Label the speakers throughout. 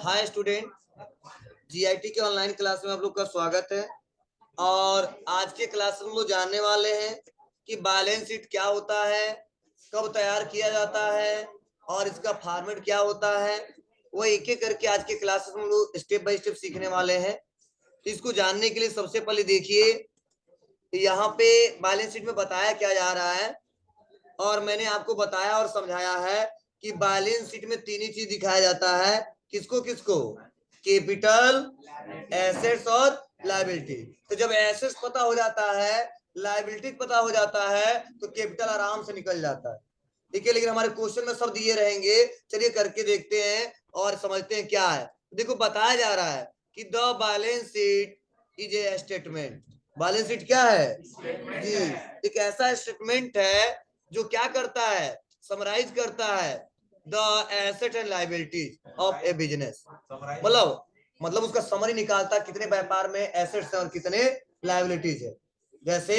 Speaker 1: Hi student, GIT के online class में आप लोग का स्वागत है। और आज के क्लास में हम लोग जानने वाले हैं कि बैलेंस शीट क्या होता है, कब तैयार किया जाता है और इसका फॉर्मेट क्या होता है। वो एक एक करके आज के क्लास में हम लोग स्टेप बाय स्टेप सीखने वाले हैं। तो इसको जानने के लिए सबसे पहले देखिए, यहाँ पे बैलेंस शीट में बताया क्या जा रहा है और मैंने आपको बताया और समझाया है कि बैलेंस शीट में तीन ही चीज दिखाया जाता है। किसको किसको? कैपिटल, एसेट्स और लायबिलिटी। तो जब एसेट्स पता हो जाता है, लायबिलिटी पता हो जाता है, तो कैपिटल आराम से निकल जाता है। ठीक है, लेकिन हमारे क्वेश्चन में सब दिए रहेंगे। चलिए करके देखते हैं और समझते हैं क्या है। देखो बताया जा रहा है कि the balance sheet is a statement. Balance sheet क्या है जी? एक ऐसा स्टेटमेंट है जो क्या करता है, समराइज करता है the asset and liabilities of A business. मतलब उसका समरी निकालता कितने व्यापार में एसेट्स है और कितने लायबिलिटीज है। जैसे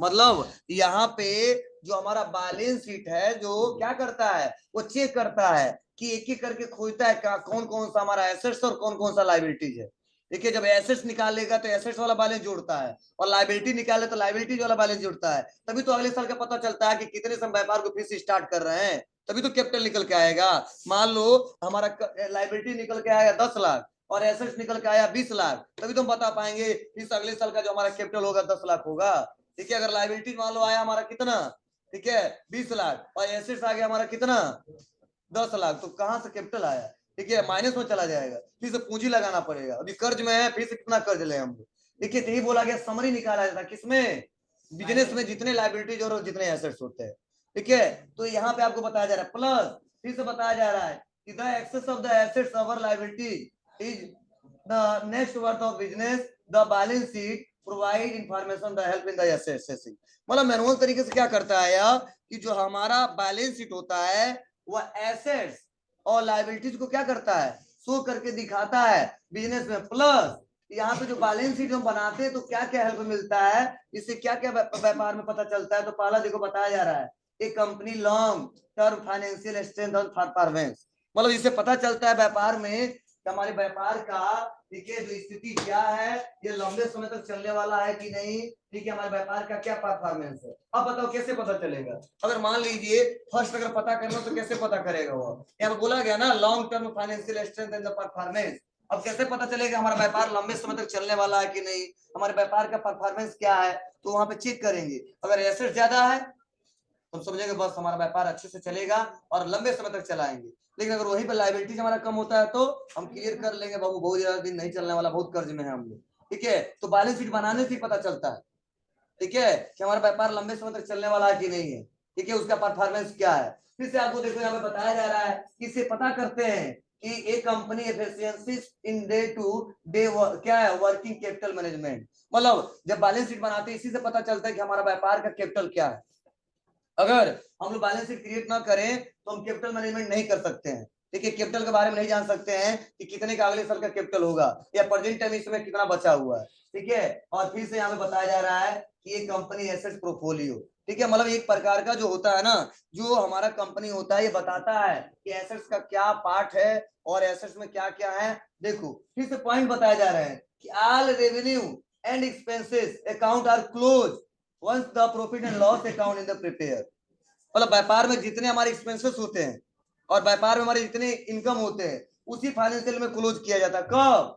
Speaker 1: मतलब यहाँ पे जो हमारा बैलेंस शीट है जो क्या करता है, वो चेक करता है कि एक एक करके खोजता है कौन कौन सा हमारा एसेट्स और कौन कौन सा लायबिलिटीज है। देखिए, जब एसेट्स निकालेगा तो एसेट्स वाला बैलेंस जोड़ता है और लायबिलिटी निकाले तो लायबिलिटीज वाला बैलेंस जुड़ता है। तभी तो अगले साल का पता चलता है कि कितने से व्यापार को फिर से स्टार्ट कर रहे हैं, तभी तो कैपिटल निकल के आएगा। मान लो हमारा लायबिलिटी निकल के आया 10 लाख और एसेट्स निकल के आया 20 लाख, तभी तो हम बता पाएंगे इस अगले साल का जो हमारा कैपिटल होगा 10 लाख होगा। ठीक है, अगर लायबिलिटी मान लो आया हमारा कितना, ठीक है 20 लाख और एसेट्स आ गया हमारा कितना 10 लाख, तो कहां से कैपिटल आया? ठीक है, माइनस में चला जाएगा, फिर से पूंजी लगाना पड़ेगा। अभी कर्ज में है, फिर से कितना कर्ज ले हम लोग। देखिए, यही बोला गया, समरी निकाला जाता है किसमें, बिजनेस में, जितने लायबिलिटीज और जितने एसेट्स होते हैं। ठीक है, तो यहाँ पे आपको बताया जा रहा है, प्लस फिर से बताया जा रहा है कि the excess of the assets over liability is the next worth of business, the balance sheet provide information the help in the assessing. मतलब मैनुअल तरीके से क्या करता है यार कि जो हमारा बैलेंस शीट होता है वह एसेट्स और लायबिलिटीज को क्या करता है, शो करके दिखाता है बिजनेस में। प्लस यहाँ पे जो बैलेंस शीट हम बनाते हैं तो क्या क्या हेल्प मिलता है, इससे क्या क्या व्यापार में पता चलता है। तो पहला देखो बताया जा रहा है, एक company long term financial strength और परफॉर्मेंस। मतलब इससे पता चलता है व्यापार में हमारे व्यापार का, ठीक है, जो स्थिति क्या है, ये लंबे समय तक चलने वाला है कि नहीं। ठीक है, हमारे व्यापार का क्या परफॉर्मेंस है। अब बताओ कैसे पता चलेगा? अगर मान लीजिए फर्स्ट अगर पता करना तो कैसे पता करेगा वो, यहाँ पे बोला गया ना long term financial strength and the performance. अब कैसे पता चलेगा हमारा व्यापार लंबे समय तक चलने वाला है कि नहीं, हमारे व्यापार का परफॉर्मेंस क्या है, तो वहां पे चेक करेंगे। अगर एसेट ज्यादा है तो समझेंगे बस हमारा व्यापार अच्छे से चलेगा और लंबे समय तक चलाएंगे। लेकिन अगर वहीं पर लायबिलिटीज हमारा कम होता है तो हम क्लियर कर लेंगे, बाबू बहुत ज्यादा दिन नहीं चलने वाला, बहुत कर्ज में है हम लोग। ठीक है, तो बैलेंस शीट बनाने से पता चलता है, ठीक है, कि हमारा व्यापार लंबे समय तक चलने वाला है कि नहीं है। ठीक है, उसका परफॉर्मेंस क्या है। फिर से आपको देखो यहाँ पे बताया जा रहा है कि इसे पता करते हैं कि एक company efficiency in day to day क्या है, वर्किंग कैपिटल मैनेजमेंट। मतलब जब बैलेंस शीट बनाते हैं इसी से पता चलता है कि हमारा व्यापार का कैपिटल क्या है। अगर हम लोग बैलेंस शीट क्रिएट ना करें तो हम कैपिटल मैनेजमेंट नहीं कर सकते हैं। देखिए, कैपिटल के बारे में नहीं जान सकते हैं कि कितने का अगले साल का कैपिटल होगा या प्रेजेंट टाइम इसमें कितना बचा हुआ है। ठीक है, और फिर से यहाँ पे बताया जा रहा है कि ये कंपनी एसेट्स पोर्टफोलियो। ठीक है, मतलब एक प्रकार का जो होता है ना, जो हमारा कंपनी होता है, ये बताता है कि एसेट्स का क्या पार्ट है और एसेट्स में क्या क्या है। देखो फिर से पॉइंट बताया जा रहा है कि all revenue and expenses account are close once the profit and loss account in the prepare. मतलब व्यापार में जितने हमारे एक्सपेंसेस होते हैं और व्यापार में हमारे जितने इनकम होते हैं उसी फाइनेंशियल में क्लोज किया जाता है। कब?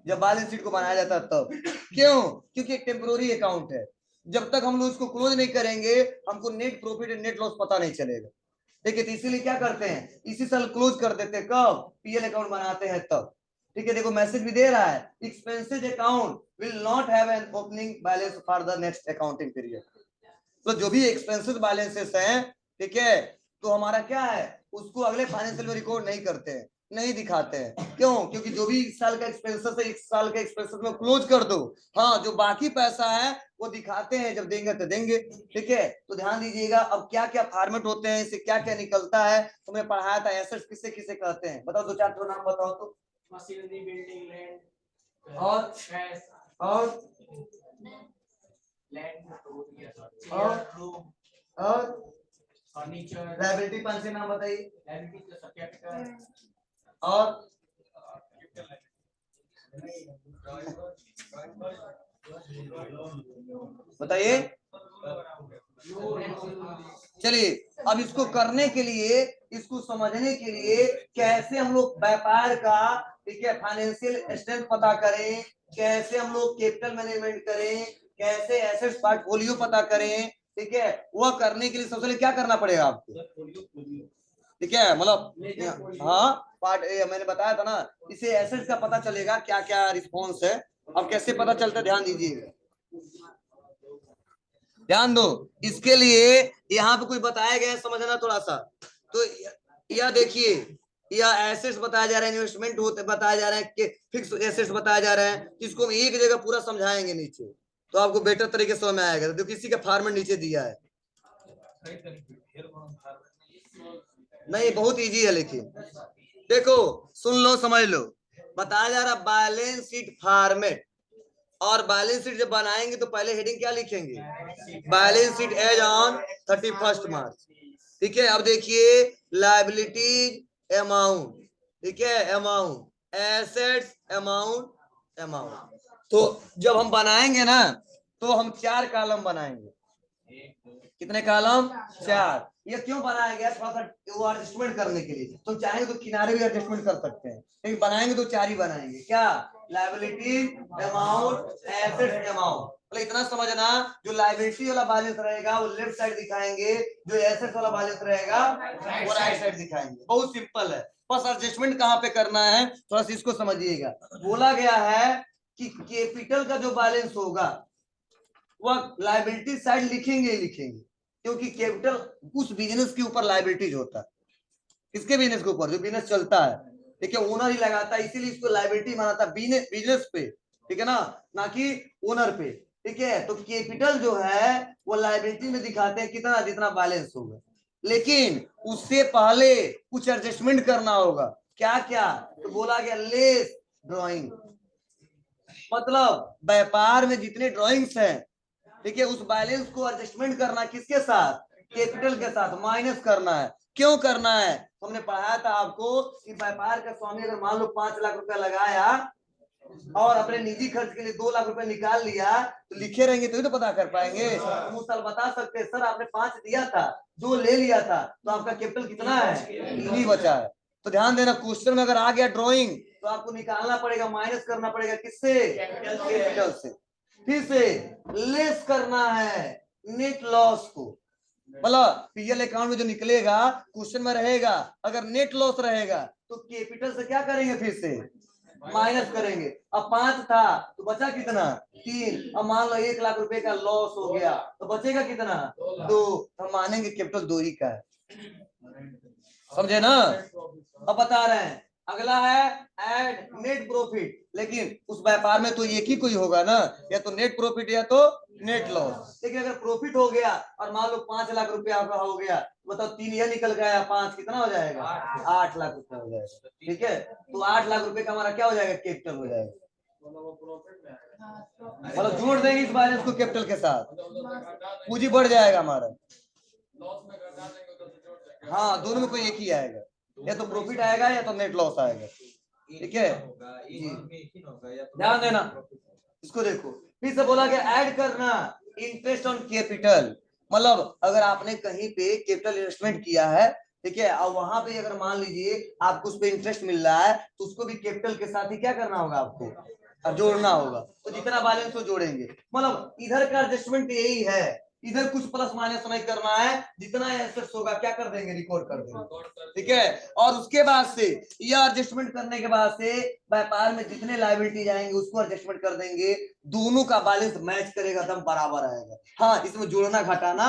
Speaker 1: जब बैलेंस शीट को बनाया जाता है तब। क्यों? क्योंकि एक टेम्पोररी अकाउंट है, जब तक हम लोग उसको क्लोज नहीं करेंगे हमको net profit and net loss पता नहीं चलेगा। देखिए, तो इसीलिए क्या करते हैं, इसी साल क्लोज कर देते हैं। कब? पीएल अकाउंट बनाते हैं तब। ठीक है, देखो मैसेज भी दे रहा है, expenses account will not have an opening balance for the next accounting period. तो जो भी एक्सपेंसेस बैलेंसेस हैं, ठीक है, तो हमारा क्या है, उसको अगले फाइनेंशियल में रिकॉर्ड नहीं करते हैं, नहीं दिखाते हैं। क्यों? क्योंकि जो भी इस साल का एक्सपेंसेस है इस साल के एक्सपेंसेस में क्लोज कर दो। हाँ, जो बाकी पैसा है वो दिखाते हैं, जब देंगे तो देंगे। ठीक है, तो ध्यान दीजिएगा। अब क्या क्या फॉर्मेट होते हैं, इससे क्या क्या निकलता है, तुमने पढ़ाया था। एसेट्स किसे किसे कहते हैं, बताओ, दो चार तो नाम बताओ तो।
Speaker 2: मशीनरी, बिल्डिंग, लैंड
Speaker 1: और
Speaker 2: कैश
Speaker 1: और
Speaker 2: लैंड, रूम
Speaker 1: और
Speaker 2: फर्नीचर।
Speaker 1: लायबिलिटी पांच से नाम बताइए।
Speaker 2: लायबिलिटी तो सब कैपिटल
Speaker 1: और बताइए। चलिए अब इसको करने के लिए, इसको समझने के लिए कैसे हम लोग व्यापार का, ठीक है, फाइनेंशियल स्ट्रेंथ पता करें, कैसे हम लोग कैपिटल मैनेजमेंट करें, कैसे एसेट्स पोर्टफोलियो पता करें, ठीक है, वह करने के लिए सबसे पहले क्या करना पड़ेगा आपको, ठीक है, मतलब हाँ पार्ट मैंने बताया था ना, इसे एसेट्स का पता चलेगा क्या क्या रिस्पॉन्स है। अब कैसे पता चलता है ध्यान दीजिएगा, ध्यान दो। इसके लिए यहाँ पे कोई बताया गया है, समझना थोड़ा सा। तो यह देखिए, यह एसेट्स बताया जा रहा है, इन्वेस्टमेंट होते बताया जा रहा है, कि फिक्स एसेट्स बताया जा रहा है। इसको हम एक जगह पूरा समझाएंगे नीचे, तो आपको बेटर तरीके से समझ में आएगा। जो किसी का फॉर्मेट नीचे दिया है, नहीं बहुत इजी है, लेकिन देखो सुन लो समझ लो। बताया जा रहा बैलेंस शीट फॉर्मेट, और बैलेंस शीट जब बनाएंगे तो पहले हेडिंग क्या लिखेंगे, बैलेंस शीट एज ऑन 31 मार्च। ठीक है, अब देखिए लायबिलिटीज अमाउंट, ठीक है, अमाउंट, एसेट्स अमाउंट, अमाउंट। तो जब हम बनाएंगे ना तो हम 4 कॉलम बनाएंगे। कितने कॉलम, 4। ये क्यों बनाया गया, थोड़ा सा वो एडजस्टमेंट करने के लिए। तो चाहे तो किनारे भी एडजस्टमेंट कर सकते हैं, लेकिन बनाएंगे तो 4 ही बनाएंगे। क्या, लायबिलिटी अमाउंट, एसेट्स अमाउंट। मतलब इतना समझना, जो लायबिलिटी वाला बैलेंस रहेगा वो लेफ्ट साइड दिखाएंगे, जो एसेट्स वाला बैलेंस रहेगा वो राइट साइड दिखाएंगे। बहुत सिंपल है, बस एडजस्टमेंट कहाँ पे करना है थोड़ा सा इसको समझिएगा। बोला गया है कि कैपिटल का जो बैलेंस होगा वह लायबिलिटी साइड लिखेंगे ही लिखेंगे, क्योंकि कैपिटल उस बिजनेस के ऊपर लायबिलिटीज होता है। किसके बिजनेस के ऊपर, जो बिजनेस चलता है, ठीक है, ओनर ही लगाता है, इसीलिए इसको लायबिलिटी माना था बिजनेस पे, ठीक है ना कि ओनर पे। ठीक है, तो कैपिटल जो है वो लायबिलिटी में दिखाते हैं कितना, जितना बैलेंस होगा। लेकिन उससे पहले कुछ एडजस्टमेंट करना होगा। क्या क्या, तो बोला गया लेस ड्राइंग, मतलब व्यापार में जितने ड्राइंग्स हैं, ठीक है, उस बैलेंस को एडजस्टमेंट करना किसके साथ, कैपिटल के साथ, माइनस करना है। क्यों करना है, हमने पढ़ाया था आपको कि व्यापार का स्वामी अगर मान लो 5 लाख रुपया लगाया और अपने निजी खर्च के लिए 2 लाख रुपया निकाल लिया, तो लिखे रहेंगे तो ही तो पता कर पाएंगे। हम उस साल बता सकते हैं सर आपने 5 दिया था, 2 ले लिया था, तो आपका कैपिटल कितना है, 3 ही बचा है। तो ध्यान देना, क्वेश्चन में अगर आ गया ड्राइंग तो आपको निकालना पड़ेगा, माइनस करना पड़ेगा किससे, कैपिटल से। फिर से लेस करना है नेट लॉस को, मतलब पीएल अकाउंट में जो निकलेगा क्वेश्चन में रहेगा, अगर नेट लॉस रहेगा तो कैपिटल से क्या करेंगे, फिर से माइनस करेंगे। अब 5 था तो बचा कितना, 3। अब मान लो 1 लाख रुपए का लॉस हो गया तो बचेगा कितना, 2। हम मानेंगे कैपिटल 2 ही का है, समझे ना। अब बता रहे हैं अगला है ऐड नेट प्रॉफिट, लेकिन उस व्यापार में तो एक ही कोई होगा ना, या तो नेट प्रॉफिट या तो नेट लॉस। लेकिन अगर प्रॉफिट हो गया और मान लो 5 लाख रुपया का हो गया, मतलब 3 यह निकल गया, 5 कितना हो जाएगा, 8 लाख रुपया हो जाएगा। ठीक है, तो 8 लाख रुपए का हमारा क्या हो जाएगा, कैपिटल हो जाएगा। मतलब जोड़ देंगे इस बैलेंस को कैपिटल के साथ, पूंजी बढ़ जाएगा हमारा। हाँ दोनों में कोई एक ही आएगा, या तो प्रॉफिट आएगा या तो नेट लॉस आएगा। ठीक है, ध्यान देना इसको। देखो फिर से बोला गया ऐड करना इंटरेस्ट ऑन कैपिटल, मतलब अगर आपने कहीं पे कैपिटल इन्वेस्टमेंट किया है, ठीक है, और वहां पे अगर मान लीजिए आपको उस पर इंटरेस्ट मिल रहा है, तो उसको भी कैपिटल के साथ ही क्या करना होगा, आपको अब जोड़ना होगा। तो जितना बैलेंस हो जोड़ेंगे, मतलब इधर का एडजस्टमेंट यही है, इधर कुछ प्लस माइनस नहीं करना है, जितना एसेट्स होगा क्या कर देंगे, रिकॉर्ड कर देंगे। ठीक है, और उसके बाद से यह एडजस्टमेंट करने के बाद से व्यापार में जितने लायबिलिटी आएंगे उसको एडजस्टमेंट कर देंगे, दोनों का बैलेंस मैच करेगा, एकदम बराबर आएगा। हाँ इसमें जोड़ना घटाना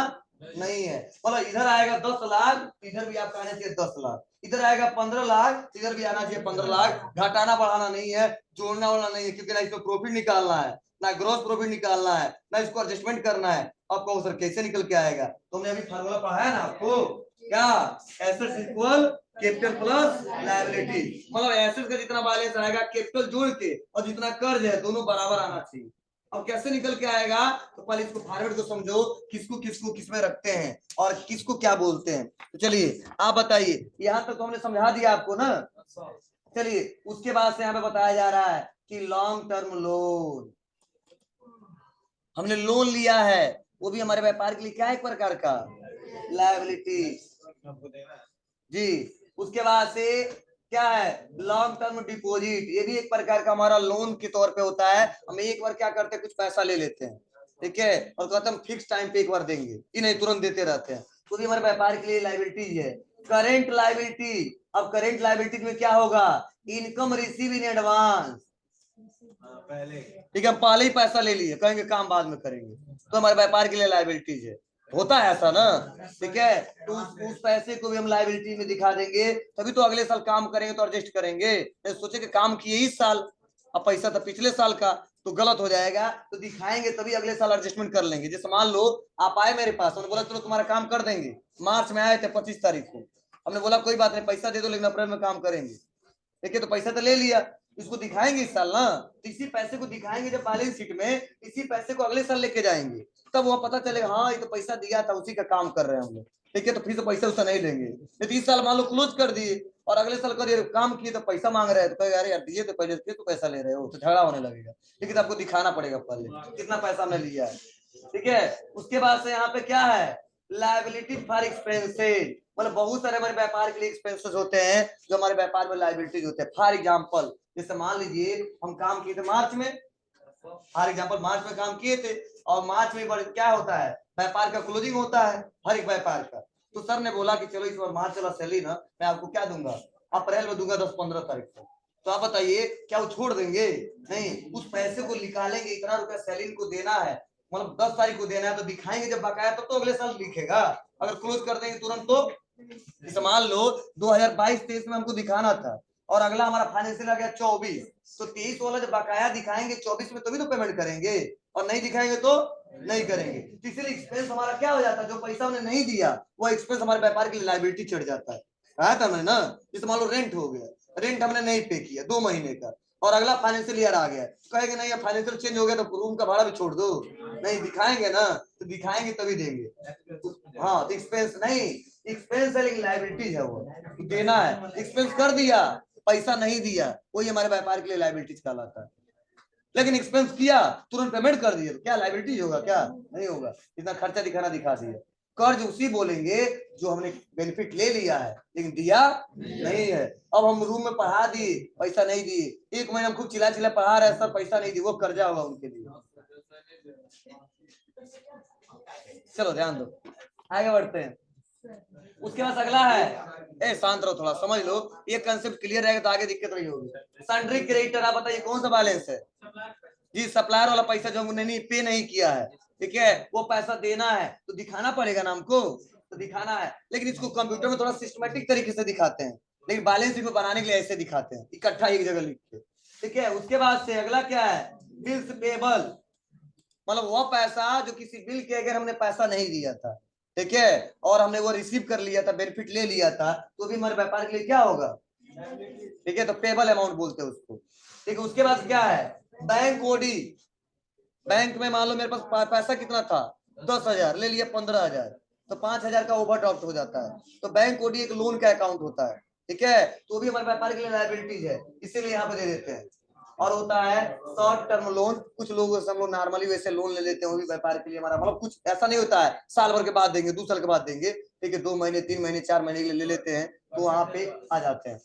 Speaker 1: नहीं है, मतलब इधर आएगा 10 लाख, इधर भी आपका आना चाहिए 10 लाख, इधर आएगा 15 लाख, इधर भी आना चाहिए 15 लाख। घटाना बढ़ाना नहीं है, जोड़ना वाला नहीं है, क्योंकि ना इसको प्रॉफिट निकालना है, ना ग्रॉस प्रॉफिट निकालना है, ना इसको एडजस्टमेंट करना है। अब कहो सर कैसे निकल के आएगा, तो हमने अभी फार्मूला पढ़ा है ना आपको, क्या, assets equal capital plus liability, मतलब एसेट्स का जितना बैलेंस आएगा कैपिटल जोड़ के, और जितना कर्ज है दोनों बराबर आना चाहिए। अब कैसे निकल के आएगा, तो पहले इसको फॉर्मेट को समझो, किसको किसको किसमें रखते हैं और किसको क्या बोलते हैं। तो चलिए आप बताइए, यहाँ तक तो हमने समझा दिया आपको ना। चलिए उसके बाद से यहाँ पे बताया जा रहा है कि लॉन्ग टर्म लोन, हमने लोन लिया है, वो भी हमारे व्यापार के लिए क्या है, एक प्रकार का लायबिलिटी। जी, उसके बाद से क्या है, लॉन्ग टर्म डिपॉजिट, ये भी एक प्रकार का हमारा लोन के तौर पे होता है। हम एक बार क्या करते हैं, कुछ पैसा ले लेते हैं, ठीक है, और कहते हैं हम फिक्स टाइम पे एक बार देंगे, ये नहीं तुरंत देते रहते हैं, तो भी हमारे व्यापार के लिए लायबिलिटीज है। करेंट लायबिलिटी, अब करेंट लायबिलिटी में क्या होगा, इनकम रिसीव इन एडवांस,
Speaker 2: पहले
Speaker 1: ठीक है, हम पहले ही पैसा ले लिए, कहेंगे काम बाद में करेंगे, तो हमारे व्यापार के लिए लायबिलिटीज है, होता है ऐसा ना, ठीक है, तो उस पैसे को भी हम लायबिलिटी में दिखा देंगे, तभी तो अगले साल काम करेंगे तो एडजस्ट करेंगे, नहीं सोचे कि काम किए इस साल, अब पैसा था पिछले साल का, तो गलत हो जाएगा, तो दिखाएंगे तभी अगले साल एडजस्टमेंट कर लेंगे। जैसे मान लो आप आए मेरे पास, हमने बोला चलो तुम्हारा काम कर देंगे, मार्च में आए थे 25 तारीख को, हमने बोला कोई बात नहीं पैसा दे दो लेकिन अप्रैल में काम करेंगे, देखिए तो पैसा तो ले लिया, इसको दिखाएंगे इस साल ना, तो इसी पैसे को दिखाएंगे जब बैलेंस शीट में, इसी पैसे को अगले साल लेके जाएंगे, तब वो पता चलेगा हाँ ये तो पैसा दिया था, उसी का काम कर रहे हैं हम लोग, ठीक है, तो फिर से पैसा उससे नहीं लेंगे। तो इस साल मान लो क्लोज कर दिए और अगले साल करिए काम किए तो पैसा मांग रहे हैं, तो कहेगा अरे यार दिए तो पहले फिर तो पैसा ले रहे हो, तो झगड़ा होने लगेगा, लेकिन आपको दिखाना पड़ेगा पहले कितना पैसा हमने लिया है, ठीक है। उसके बाद से यहाँ पे क्या है, लायबिलिटी फॉर एक्सपेंसेस, मतलब बहुत सारे हमारे व्यापार के लिए एक्सपेंसेस होते हैं जो हमारे व्यापार में लायबिलिटीज होते हैं। फॉर एग्जांपल जैसे मान लीजिए हम काम किए थे मार्च में, फॉर एग्जांपल मार्च में काम किए थे, और मार्च में क्या होता है, व्यापार का क्लोजिंग होता है हर एक व्यापार का, तो सर ने बोला कि चलो इस बार मार्च वाला सैलरी ना मैं आपको क्या दूंगा, अप्रैल में दूंगा 10-15 तारीख को, तो आप बताइए क्या वो छोड़ देंगे, नहीं, उस पैसे को निकालेंगे, इतना रुपया सैलरी को देना है, मतलब 10 तारीख को देना है, तो दिखाएंगे जब बकाया तब तो अगले साल लिखेगा, अगर क्लोज कर देंगे तुरंत तो, जैसे मान लो 2022-23 में हमको दिखाना था और अगला हमारा फाइनेंशियल आ गया 24, तो 23 वाला जब बकाया दिखाएंगे 24 में तभी तो पेमेंट करेंगे, और नहीं दिखाएंगे तो नहीं करेंगे, तो इसलिए एक्सपेंस हमारा क्या हो जाता है, जो पैसा हमने नहीं दिया वो एक्सपेंस हमारे व्यापार के लिए लायबिलिटी चढ़ जाता है, कहा था मैंने ना, जैसे मान लो रेंट हो गया, रेंट हमने नहीं पे किया 2 महीने का, और अगला फाइनेंशियल ईयर आ गया, कहेंगे नहीं फाइनेंशियल चेंज हो गया तो रूम का भाड़ा भी छोड़ दो, नहीं दिखाएंगे ना, तो दिखाएंगे तभी देंगे, हाँ तो एक्सपेंस नहीं, एक्सपेंस है लेकिन लायबिलिटीज है, वो देना है, एक्सपेंस कर दिया पैसा नहीं दिया, वही हमारे व्यापार के लिए लायबिलिटीज कहलाता है, लेकिन एक्सपेंस किया तुरंत पेमेंट कर दिया तो क्या लायबिलिटीज होगा, क्या नहीं होगा, इतना खर्चा दिखाना दिखा दिया। कर्ज उसी बोलेंगे जो हमने बेनिफिट ले लिया है लेकिन दिया नहीं है, अब हम रूम में पढ़ा दिए पैसा नहीं दिए, 1 महीना हम खूब चिल्ला चिल्ला पढ़ा रहे सर पैसा नहीं दिए, वो कर्जा होगा उनके लिए। चलो ध्यान दो, आगे बढ़ते हैं। उसके बाद अगला है, ए शांत रहो थोड़ा समझ लो, ये कंसेप्ट क्लियर रहेगा तो आगे दिक्कत नहीं होगी। सन्ड्री क्रेडिटर, आप बताइए कौन सा बैलेंस है, जी सप्लायर वाला पैसा जो हमने नहीं पे नहीं किया है, ठीक है, वो पैसा देना है तो दिखाना पड़ेगा ना हमको, तो दिखाना है, लेकिन इसको कंप्यूटर में थोड़ा सिस्टमेटिक तरीके से दिखाते हैं, लेकिन बैलेंस शीट को बनाने के लिए ऐसे दिखाते हैं इकट्ठा एक जगह लिख के, ठीक है। उसके बाद से अगला क्या है, बिल्स पेबल, मतलब वो पैसा जो किसी बिल के अगर हमने पैसा नहीं दिया था, ठीक है, और हमने वो रिसीव कर लिया था, बेनिफिट ले लिया था, तो भी हमारे व्यापार के लिए क्या होगा, ठीक है, तो पेबल अमाउंट बोलते हैं उसको, ठीक है। उसके बाद क्या है, बैंक ओडी, बैंक में मान लो मेरे पास पैसा कितना था 10,000, ले लिया 15,000, तो 5,000 का ओवरड्राफ्ट हो जाता है, तो बैंक ओडी एक लोन का अकाउंट होता है, ठीक है, तो भी हमारे व्यापार के लिए लायबिलिटीज है, इसीलिए यहाँ पे दे देते हैं। और होता है शॉर्ट टर्म लोन, कुछ लोग हम लोग नॉर्मली वैसे लोन ले लेते हैं, वो भी व्यापार के लिए हमारा मतलब कुछ ऐसा नहीं होता है साल भर के बाद देंगे 2 साल के बाद देंगे, ठीक है, 2 महीने 3 महीने 4 महीने के लिए ले लेते हैं, तो वहां पे आ जाते हैं,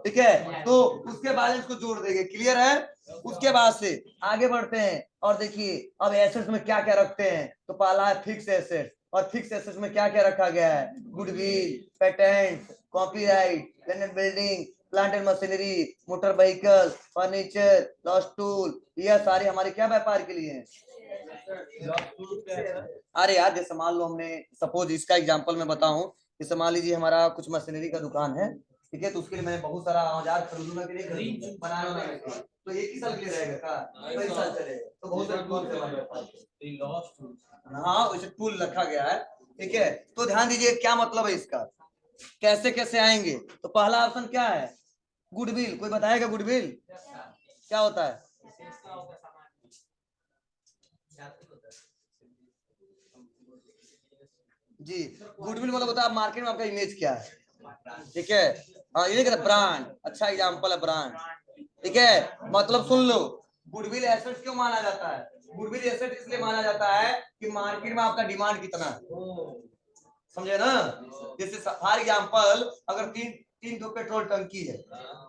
Speaker 1: ठीक है, तो उसके बैलेंस को जोड़ देंगे, क्लियर है। उसके बाद से आगे बढ़ते हैं और देखिए अब एसेट्स में क्या क्या रखते हैं, तो पहला है फिक्स एसेट्स, और फिक्स एसेट्स में क्या क्या रखा गया है, goodwill, patent, copyright, land building, plant and machinery, motor vehicle, furniture, lost tool, यह सारे हमारे क्या व्यापार के लिए हैं। अरे यार जैसे मान लो हमने सपोज इसका एग्जांपल मैं बताऊं, जैसे मान लीजिए हमारा कुछ मशीनरी का दुकान है, ठीक है, तो उसके लिए मैंने बहुत सारा औजार खरीदूंगा के लिए बनाना के लिए, तो एक ही साल के लिए रहेगा का कई साल चलेगा, तो बहुत सारे टूल से हमारे पास, हाँ वैसे टूल रखा गया है, ठीक है। तो ध्यान दीजिए क्या मतलब है इसका, कैसे कैसे आएंगे, तो पहला ऑप्शन क्या है, गुडविल, कोई बताएगा गुडविल क्या होता है, जी गुडविल मतलब होता है मार्केट में आपका इमेज क्या है, ठीक है, हाँ ये कहते ब्रांड, अच्छा एग्जांपल है ब्रांड, ठीक है, मतलब सुन लो, गुडविल एसेट क्यों माना जाता है? गुडविल एसेट इसलिए माना जाता है कि मार्केट में आपका डिमांड कितना है, समझे ना? जैसे फॉर एग्जांपल अगर तीन दो पेट्रोल टंकी है,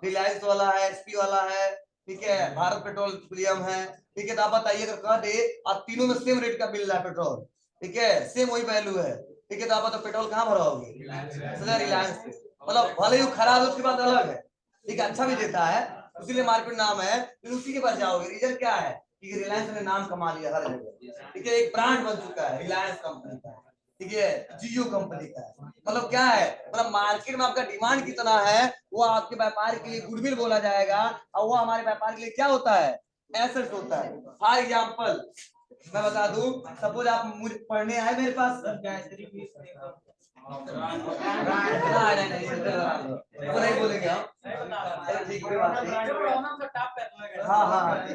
Speaker 1: रिलायंस वाला है, एसपी वाला है, ठीक है, भारत पेट्रोलियम है, ठीक है, तो आप बताइए अगर कह दे आप तीनों में सेम रेट का मिल रहा है पेट्रोल, ठीक है, सेम वही वैल्यू है, ठीक है, तो आप तो पेट्रोल कहाँ भराओगे? रिलायंस पे। मतलब भले ही खराब है उसके बाद अलग है, ठीक है, अच्छा भी देता है, इसीलिए मार्केट नाम है, फिर उसी के पास जाओगे। रीजन क्या है कि रिलायंस ने नाम कमा लिया हर जगह, ठीक है, एक ब्रांड बन चुका है रिलायंस कंपनी का, ठीक है, जियो कंपनी का। मतलब क्या है, मतलब मार्केट में आपका डिमांड कितना है वो आपके व्यापार के लिए गुडविल बोला जाएगा, और वो हमारे व्यापार के लिए क्या होता है? एसेट्स होता है। फॉर एग्जांपल मैं बता दूं, सपोज आप मुझे पढ़ने आए मेरे पास, नहीं वो नहीं बोलेंगे हम, ठीक कोई बात नहीं। हाँ,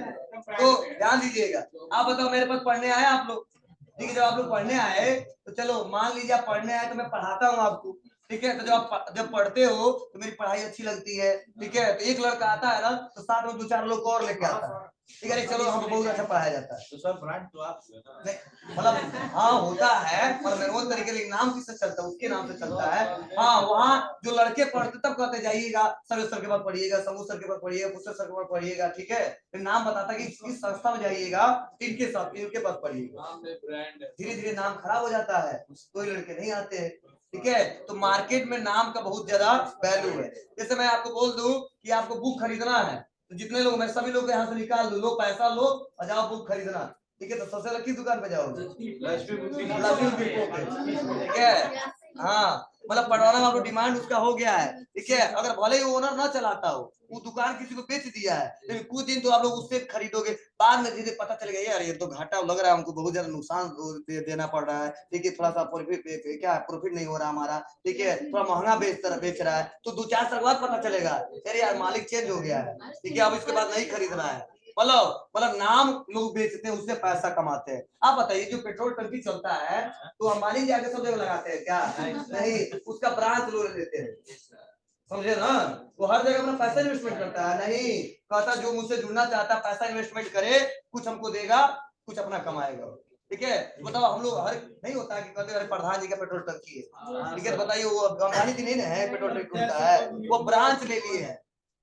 Speaker 1: तो ध्यान दीजिएगा, आप बताओ मेरे पास पढ़ने आए आप लोग, ठीक है, जब आप लोग पढ़ने आए तो चलो मान लीजिए आप पढ़ने आए तो मैं पढ़ाता हूँ आपको, ठीक है, तो जब पढ़ते हो तो मेरी पढ़ाई अच्छी लगती है, ठीक है, तो एक लड़का आता है ना तो साथ में 2-4 लोग और लेके आता है, ठीक है, चलो हमको बहुत अच्छा पढ़ाया जाता है,
Speaker 2: तो सर ब्रांड तो आप
Speaker 1: मतलब हाँ होता है, पर मेरे तरीके से नाम किससे चलता है? उसके नाम से चलता है। हाँ, वहाँ जो लड़के पढ़ते तब कहते जाइएगा सर्वेश सर के पास पढ़िएगा, समूह सर के पास पढ़िएगा, पुष्कर सर के पास पढ़िएगा, ठीक है, फिर नाम बताता कि इस संस्था में जाइएगा, इनके साथ इनके पास पढ़िएगा। धीरे धीरे नाम खराब हो जाता है, कोई लड़के नहीं आते हैं, ठीक है, तो मार्केट में नाम का बहुत ज्यादा वैल्यू है। जैसे मैं आपको बोल दूं कि आपको बुक खरीदना है, तो जितने लोग, मैं सभी लोग यहाँ से निकाल दूं, लो पैसा लो और जाओ बुक खरीदना, ठीक है, तो सबसे पहले किस दुकान पे जाओगे? ठीक है, हाँ, मतलब पढ़वाना में आपको डिमांड उसका हो गया है, ठीक है, अगर भले ही ओनर ना चलाता हो, वो दुकान किसी को बेच दिया है, लेकिन कुछ दिन तो आप लोग उससे खरीदोगे, बाद में धीरे पता चलेगा यार ये तो घाटा लग रहा है, हमको बहुत ज्यादा नुकसान देना पड़ रहा है, ठीक है, थोड़ा सा प्रॉफिट क्या प्रॉफिट नहीं हो रहा हमारा, ठीक है, थोड़ा महंगा बेच रहा है, तो 2-4 साल बाद पता चलेगा अरे यार मालिक चेंज हो गया है, ठीक है, अब इसके बाद नहीं खरीदना है। मतलब नाम लोग बेचते हैं, उससे पैसा कमाते हैं। आप बताइए जो पेट्रोल टंकी चलता है तो अंबानी जाके सब जगह लगाते हैं क्या? नहीं, उसका ब्रांच लोग लेते हैं, समझे ना? वो हर जगह अपना पैसा इन्वेस्टमेंट करता है, नहीं कहता जो मुझसे जुड़ना चाहता पैसा इन्वेस्टमेंट करे, कुछ हमको देगा, कुछ अपना कमाएगा, ठीक है, तो बताओ हम लोग हर नहीं होता है कि कहते हैं प्रधान जी का पेट्रोल टंकी है, ठीक है, बताइए वो अंबानी जी नहीं है पेट्रोल टंकी होता है, वो ब्रांच ले लिए है,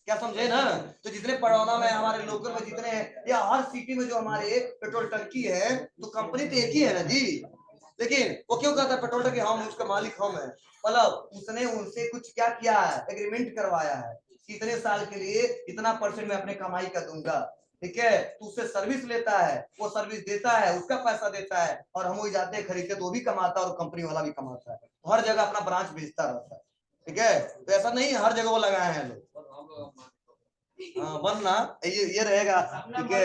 Speaker 1: क्या समझे ना? तो जितने पड़ौना में हमारे लोकल में जितने या हर सिटी में जो हमारे पेट्रोल टंकी है, तो कंपनी तो एक ही है ना जी, लेकिन वो क्यों कहता है पेट्रोल टंकी हम उसका मालिक हम है? मतलब उसने उनसे कुछ क्या किया है, एग्रीमेंट करवाया है कि इतने साल के लिए इतना परसेंट मैं अपने कमाई का दूंगा, ठीक है, तो उससे सर्विस लेता है, वो सर्विस देता है, उसका पैसा देता है, और हम वही जाते हैं खरीदते तो वो भी कमाता है और कंपनी वाला भी कमाता है, हर जगह अपना ब्रांच भेजता रहता है, ठीक है, तो ऐसा नहीं है हर जगह वो लगाए हैं लोग। हाँ बनना ये रहेगा, ठीक है।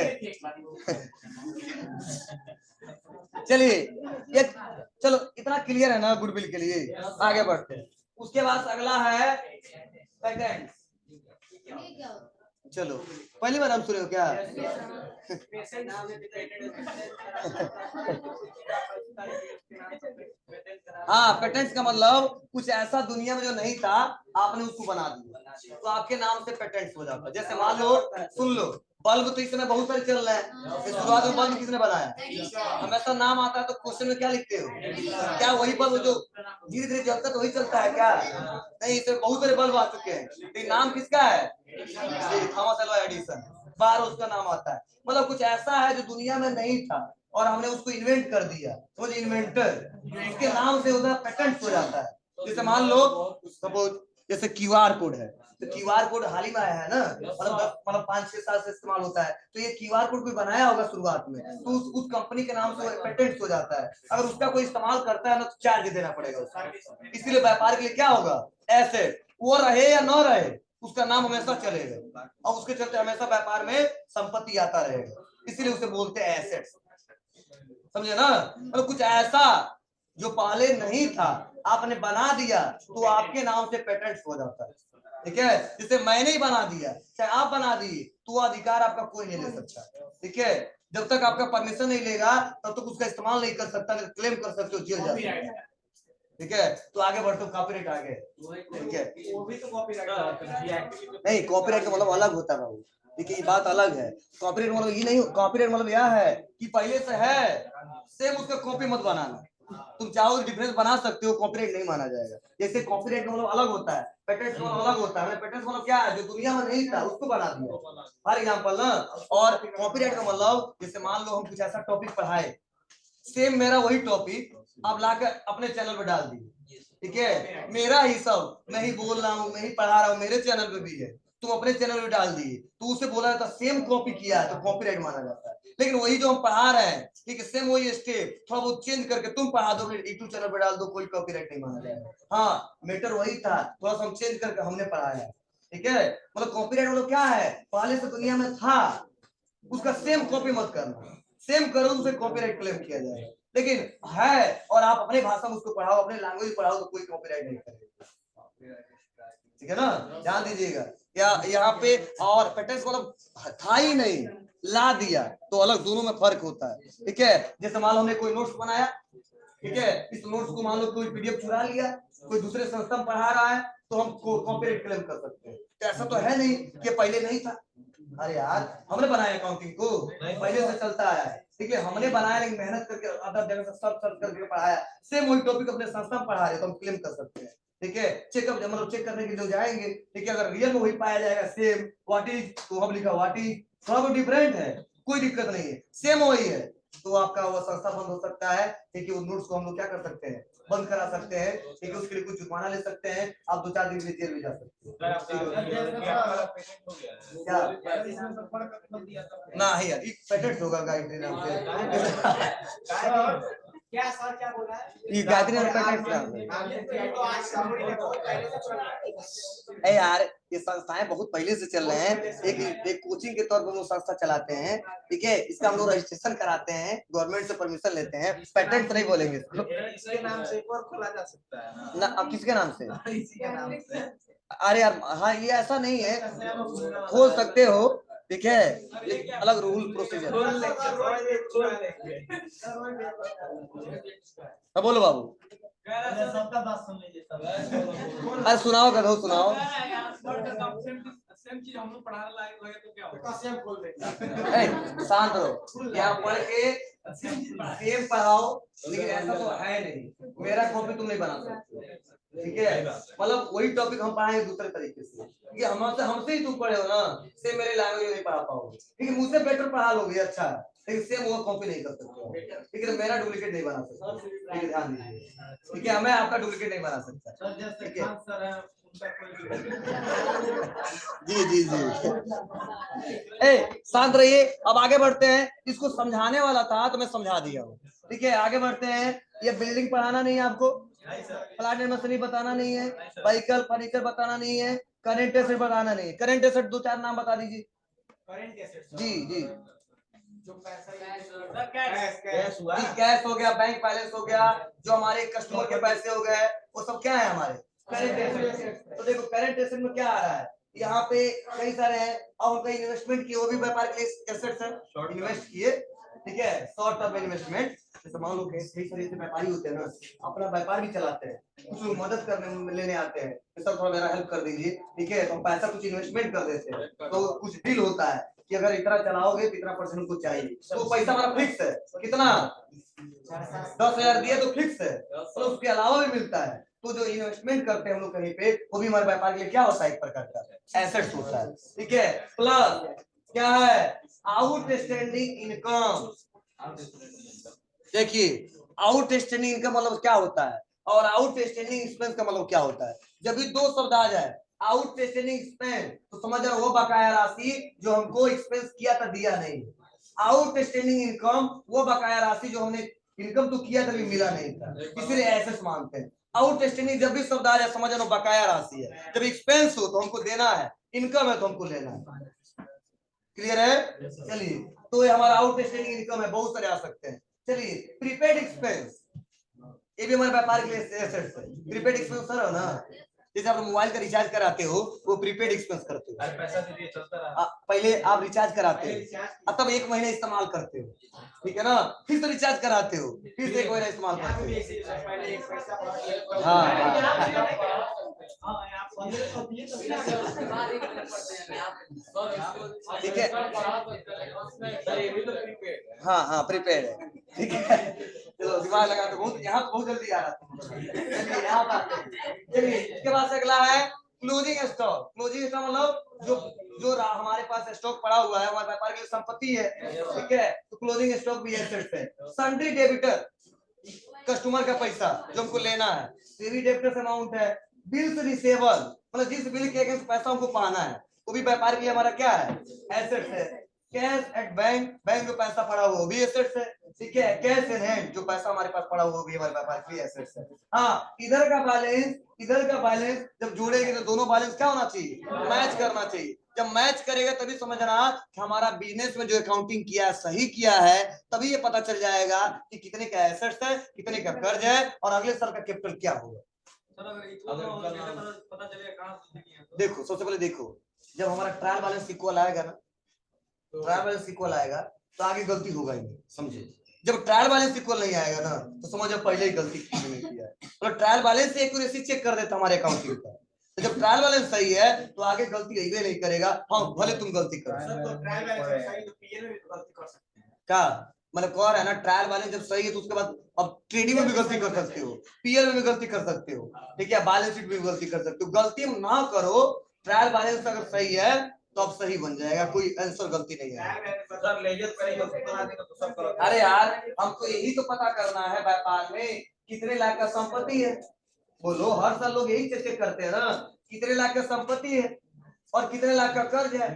Speaker 1: चलिए ये चलो इतना क्लियर है ना गुडविल के लिए, आगे बढ़ते हैं। उसके बाद अगला है पेटेंट। चलो पहली बार हम सुने हो क्या? हाँ, पेटेंट का मतलब कुछ ऐसा दुनिया में जो नहीं था आपने उसको बना दिया, तो आपके नाम से पेटेंट हो जाता है। जैसे मान लो, सुन लो, बल्ब तो इस समय बहुत सारे चल रहे हैं, शुरुआत में बल्ब किसने बनाया? हमेशा नाम आता है तो क्वेश्चन में क्या लिखते हो? क्या वही बल्ब जो धीरे धीरे जलता तो वही चलता है क्या? नहीं, इसमें बहुत सारे बल्ब आ चुके हैं, तो नाम किसका है? थॉमस अल्वा एडिसन, बार उसका नाम आता है। मतलब कुछ ऐसा है जो दुनिया में नहीं था और हमने उसको इन्वेंट कर दिया, तो इन्वेंटर उसके नाम से उसका पेटेंट हो जाता है। जैसे मान लो सपोज जैसे क्यूआर कोड है, तो क्यूआर कोड हाल ही में आया है ना, मतलब 5-6 साल से इस्तेमाल होता है, तो ये क्यूआर कोड कोई बनाया होगा शुरुआत में, तो उस कंपनी के नाम से पेटेंट हो जाता है। अगर उसका कोई इस्तेमाल करता है ना तो चार्ज देना पड़ेगा उसको। इसीलिए व्यापार के लिए क्या होगा, एसेट वो रहे या न रहे उसका नाम हमेशा चलेगा, और उसके चलते हमेशा व्यापार में संपत्ति आता रहेगा, इसीलिए उसे बोलते हैं एसेट्स, समझे ना? मतलब कुछ ऐसा जो पहले नहीं था आपने बना दिया तो आपके नाम से पेटेंट हो जाता है, ठीक है, जैसे मैंने ही बना दिया चाहे आप बना दिए तो अधिकार आपका कोई नहीं ले सकता, ठीक है, जब तक आपका परमिशन नहीं लेगा तब तक उसका इस्तेमाल नहीं कर सकता, क्लेम कर सकते हो, जेल जा सकते हो, ठीक है, तो आगे बढ़ते कॉपीराइट आगे, ठीक है,
Speaker 2: वो भी तो कॉपीराइट
Speaker 1: नहीं कॉपीराइट का मतलब अलग होता है, देखिए ये बात अलग है। कॉपीराइट मतलब ये नहीं, कॉपीराइट मतलब यह है कि पहले से है सेम उसका कॉपी मत बनाना। तुम चाहो डिफरेंस बना सकते हो, कॉपीराइट नहीं माना जाएगा। जैसे कॉपीराइट का मतलब अलग होता है, पेटेंट का मतलब अलग होता है। पेटेंट मतलब क्या है, जो दुनिया में नहीं था उसको बना दिया, फॉर एग्जांपल ना। और कॉपीराइट का मतलब जैसे मान लो हम कुछ ऐसा टॉपिक पढ़ाए, सेम मेरा वही टॉपिक आप लाकर अपने चैनल पे डाल दिए, ठीक है, मेरा ही सब मैं ही बोल रहा हूँ, मैं ही पढ़ा रहा हूँ, मेरे चैनल पे भी है, तुम अपने चैनल पे डाल दिए, तो उसे बोला जाता है सेम कॉपी किया है, तो कॉपीराइट माना जाता है। लेकिन वही जो हम पढ़ा रहे हैं, ठीक है, सेम वही स्टेप थोड़ा बहुत चेंज करके तुम पढ़ा दो, यूट्यूब चैनल पे डाल दो, कोई कॉपीराइट नहीं माना जाएगा। हाँ, मैटर वही था, थोड़ा सा हम चेंज करके हमने पढ़ाया, ठीक है। मतलब कॉपीराइट मतलब क्या है, पहले से दुनिया में था उसका सेम कॉपी मत करना, सेम करो उसे कॉपीराइट क्लेम किया जाएगा। लेकिन है और आप अपने भाषा में उसको पढ़ाओ, अपने लैंग्वेज पढ़ाओ, तो कोई कॉपीराइट नहीं करेगा, ठीक है ना, ध्यान दीजिएगा। या यहाँ पे और पेटेंट मतलब था ही नहीं, ला दिया, तो अलग, दोनों में फर्क होता है, ठीक है। जैसे मान लो हमने कोई नोट्स बनाया, ठीक है, इस नोट्स को मान लो कोई पीडीएफ चुरा लिया, कोई दूसरे संस्था में पढ़ा रहा है, तो हम कॉपीराइट क्लेम कर सकते हैं। तो ऐसा तो है नहीं कि पहले नहीं था। अरे यार, हमने बनाया अकाउंटिंग को, पहले से चलता है, ठीक है, हमने बनाया, लेकिन मेहनत करके अदर जगह से सब सर्च करके पढ़ाया, सेम वही टॉपिक अपने संस्था में पढ़ा रहे, तो हम क्लेम कर सकते हैं, ठीक है। चेकअप मतलब चेक करने के लिए जाएंगे, ठीक है, अगर रियल में वही पाया जाएगा सेम व्हाट इज, तो हम लिखा व्हाट इज, सब डिफरेंट है, कोई दिक्कत नहीं है, सेम वही है, तो आपका वो संस्था बंद हो सकता है, ठीक है। वो नोट्स को हम लोग क्या कर सकते हैं, बंद करा सकते हैं, ठीक है, उसके लिए कुछ जुर्माना ले सकते हैं, आप 2-4 दिन के लिए जेल में जा सकते हैं। ना ही यार, पेटेंट होगा गायत्री नाम से,
Speaker 3: क्या सर क्या बोला है?
Speaker 1: ये गायत्री नाम पेटेंट नाम है यार। ये संस्थाएं बहुत पहले से चल रहे हैं, एक कोचिंग के तौर पर वो संस्था चलाते हैं, ठीक है। इसका हम लोग रजिस्ट्रेशन कराते हैं, गवर्नमेंट से परमिशन लेते हैं, पेटेंट नहीं बोलेंगे इसको।
Speaker 3: इसके नाम से एक और खोला जा सकता है
Speaker 1: ना, अब किसके नाम से?
Speaker 3: इसी के नाम से।
Speaker 1: अरे यार हाँ, ये ऐसा नहीं है, खोल सकते हो, ठीक है, लेकिन अलग रूल प्रोसीजर। हाँ बोलो बाबू।
Speaker 3: सबका बात सुन लीजिए।
Speaker 1: अरे सुनाओ कदो, सुनाओ।
Speaker 4: सेम चीज हम लोग पढ़ाने लगे तो क्या होगा,
Speaker 3: सेम खोल देंगे।
Speaker 1: ए, शांत रहो, यहाँ पढ़ के सेम पढ़ाओ, लेकिन ऐसा तो है नहीं, मेरा कॉपी तुम नहीं बना सकते, ठीक है। मतलब वही टॉपिक हम पढ़ाएंगे दूसरे तरीके से, क्योंकि हमसे ही तुम पढ़े हो ना, सेम मेरे लैंग्वेज नहीं पढ़ा पाओगे, लेकिन मुझसे बेटर पढ़ा लोगे, अच्छा, लेकिन सेम वो कॉपी नहीं कर सकते, ठीक है। मेरा डुप्लीकेट नहीं बना सकता, ठीक है, ध्यान दीजिए, ठीक है, मैं आपका डुप्लीकेट नहीं बना सकता, ठीक है। जी जी जी, ए शांत रहिए, अब आगे बढ़ते हैं। इसको समझाने वाला था तो मैं समझा दिया हूँ, ठीक है, आगे बढ़ते हैं। ये बिल्डिंग पढ़ाना नहीं है आपको, प्लांट एंड मशीनरी बताना नहीं है, व्हीकल फर्नीचर बताना नहीं है, करेंट एसेट बताना नहीं है। करेंट एसेट 2-4 नाम बता दीजिए। जी जी,
Speaker 3: जो पैसा
Speaker 4: कैश हुआ,
Speaker 1: कैश हो गया, बैंक बैलेंस हो गया, जो हमारे कस्टमर के पैसे हो गए, वो सब क्या है हमारे करेंट एसेट। तो देखो करेंट एसेट में क्या आ रहा है, यहाँ पे कई सारे हैं, अब हम कहीं इन्वेस्टमेंट किए, वो भी व्यापार के एसेट्स है, इन्वेस्ट किए, ठीक है, शॉर्ट टर्म इन्वेस्टमेंट। जैसे मान लो कई सारे ऐसे व्यापारी होते हैं ना, अपना व्यापार भी चलाते हैं, कुछ लोग मदद करने में लेने आते हैं, सर थोड़ा मेरा हेल्प कर दीजिए, ठीक है, तो पैसा कुछ इन्वेस्टमेंट कर देते हैं, तो कुछ डील होता है कि अगर इतना चलाओगे तो इतना % उनको चाहिए, तो पैसा हमारा फिक्स है, कितना 10,000 दिए तो फिक्स है, तो उसके अलावा भी मिलता है। तो जो इन्वेस्टमेंट करते हैं हम लोग कहीं पे, वो भी हमारे व्यापार के लिए क्या होता है, एक प्रकार का एसेट्स होता है, ठीक है। प्लस क्या है, आउटस्टैंडिंग इनकम। देखिए आउटस्टैंडिंग इनकम मतलब क्या होता है, और आउटस्टैंडिंग एक्सपेंस का मतलब क्या होता है। जब भी दो शब्द आ जाए, आउटस्टैंडिंग एक्सपेंस, तो समझ रहे हो वो बकाया राशि जो हमको एक्सपेंस किया था, दिया नहीं। आउटस्टैंडिंग इनकम वो बकाया राशि जो हमने इनकम तो किया था लेकिन मिला नहीं था, इसलिए एसेट्स मानते हैं। आउटस्टैंडिंग जब भी शब्द आ जाए समझ लो बकाया राशि है, जब एक्सपेंस हो तो हमको देना है, इनकम है तो हमको लेना है, क्लियर है। चलिए, तो ये हमारा आउटस्टैंडिंग इनकम है, बहुत सारे आ सकते हैं। चलिए, प्रीपेड एक्सपेंस, ये भी हमारे व्यापार के लिए एसेट्स है। प्रीपेड एक्सपेंस सर है ना, जैसे आप मोबाइल का रिचार्ज कराते हो वो प्रीपेड एक्सपेंस करते हो।
Speaker 4: अरे पैसा दीजिए चलता रहा।
Speaker 1: पहले आप रिचार्ज कराते हो तब 1 महीने इस्तेमाल करते हो, ठीक है ना, फिर तो रिचार्ज कराते हो, फिर से 1 महीना इस्तेमाल करते हो।
Speaker 3: पहले एक पैसा
Speaker 1: हाँ ठीक है, हाँ प्रीपेड है, ठीक है। चलो दिमाग लगा तो बहुत, यहाँ बहुत जल्दी आ रहा था। चलिए यहाँ बात करिए। चलिए इसके बाद से अगला है क्लोजिंग स्टॉक। क्लोजिंग स्टॉक मतलब जो हमारे पास स्टॉक पड़ा हुआ है, हमारे व्यापार की संपत्ति है, ठीक है, तो क्लोजिंग स्टॉक भी एसेट्स है। सन्ड्री डेबिटर, कस्टमर का पैसा जो हमको लेना है, सेवी डेबिटर्स अमाउंट है। बिल्स रिसेबल मतलब जिस बिल के अगेंस्ट पैसा हमको पाना है, वो भी व्यापार के लिए हमारा क्या है, एसेट्स है। कैश एट बैंक, बैंक में पैसा पड़ा हुआ वो भी एसेट्स है, ठीक है। कैश इन हैंड, जो पैसा हमारे पास पड़ा हुआ वो भी हमारे व्यापार के लिए एसेट्स है। हाँ, इधर का बैलेंस जब जोड़ेंगे तो दोनों बैलेंस क्या होना चाहिए, मैच करना चाहिए। जब मैच करेगा तभी समझना कि हमारा बिजनेस में जो अकाउंटिंग किया है सही किया है, तभी ये पता चल जाएगा कि कितने का एसेट्स है, कितने का कर्ज है और अगले साल का कैपिटल क्या होगा।
Speaker 4: सर अगर इक्वल ना हो तो कैसे पता चलेगा कहां से किया है?
Speaker 1: देखो सबसे पहले देखो, जब हमारा ट्रायल बैलेंस इक्वल आएगा ना, ट्रायल बैलेंस इक्वल आएगा तो आगे गलती होगा ही नहीं, समझे। जब ट्रायल बैलेंस इक्वल नहीं आएगा ना तो समझो पहले ही गलती नहीं किया है। तो ट्रायल बैलेंस से एक्यूरेसी चेक कर देता हमारे अकाउंटिंग का। तो जब ट्रायल बैलेंस सही है तो आगे गलती ही नहीं करेगा। हाँ भले तुम गलती करो,
Speaker 3: तो ट्रायल बैलेंस सही तो पीएल में भी गलती कर सकते हैं
Speaker 1: क्या मतलब कह रहा है ना, ट्रायल बैलेंस जब सही है तो उसके बाद अब ट्रेडिंग में भी गलती कर सकते हो, पीएल में भी गलती कर सकते हो, ठीक है, बैलेंस शीट में भी गलती कर सकते हो। गलती ना करो, ट्रायल बैलेंस अगर सही है तो अब सही बन जाएगा, कोई आंसर गलती नहीं है।
Speaker 3: सर लेजर पहले गलती बना देगा तो सब गलत।
Speaker 1: अरे यार हमको यही तो पता करना है व्यापार में कितने लाख का संपत्ति है। बोलो, हर साल लोग यही चेक करते हैं ना, कितने लाख का संपत्ति है और कितने लाख का कर्ज है,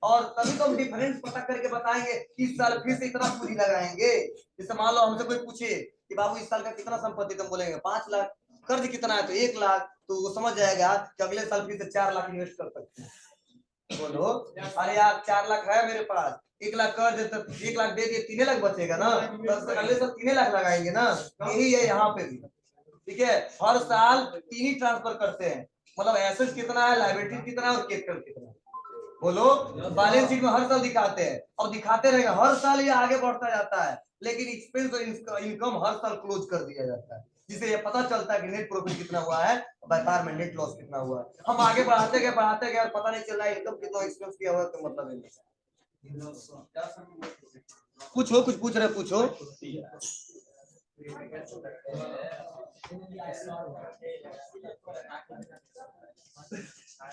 Speaker 1: और तभी तो हम डिफरेंस पता करके बताएंगे कि इस साल फिर से इतना पूंजी लगाएंगे। जैसे मान लो हमसे कोई पूछे कि बाबू इस साल का कितना संपत्ति, तुम बोलेंगे 5 लाख, कर्ज कितना है तो 1 लाख, तो वो समझ जाएगा कि अगले साल फिर से 4 लाख इन्वेस्ट कर सकते हैं। बोलो, अरे यार 4 लाख है मेरे पास, 1 लाख कर्ज है तो 1 लाख दे दिए, 3 लाख बचेगा ना, तो अगले साल 3 लाख लगाएंगे ना। यही है यहाँ पे भी, ठीक है, हर साल 3 ही ट्रांसफर करते हैं, मतलब एसेट्स कितना है, लायबिलिटी कितना है और कैपिटल कितना है। बोलो, बैलेंस शीट में हर साल दिखाते हैं और दिखाते रहेंगे, हर साल ये आगे बढ़ता जाता है, लेकिन एक्सपेंस और इनकम हर साल क्लोज कर दिया जाता है, जिससे ये पता चलता है कि नेट प्रॉफिट कितना हुआ है, व्यापार में नेट लॉस कितना हुआ है। हम आगे बढ़ाते गए और पता नहीं चल रहा है इनकम कितना एक्सपेंस किया हुआ है, तो मतलब है पूछो, कुछ पूछ रहे पूछो।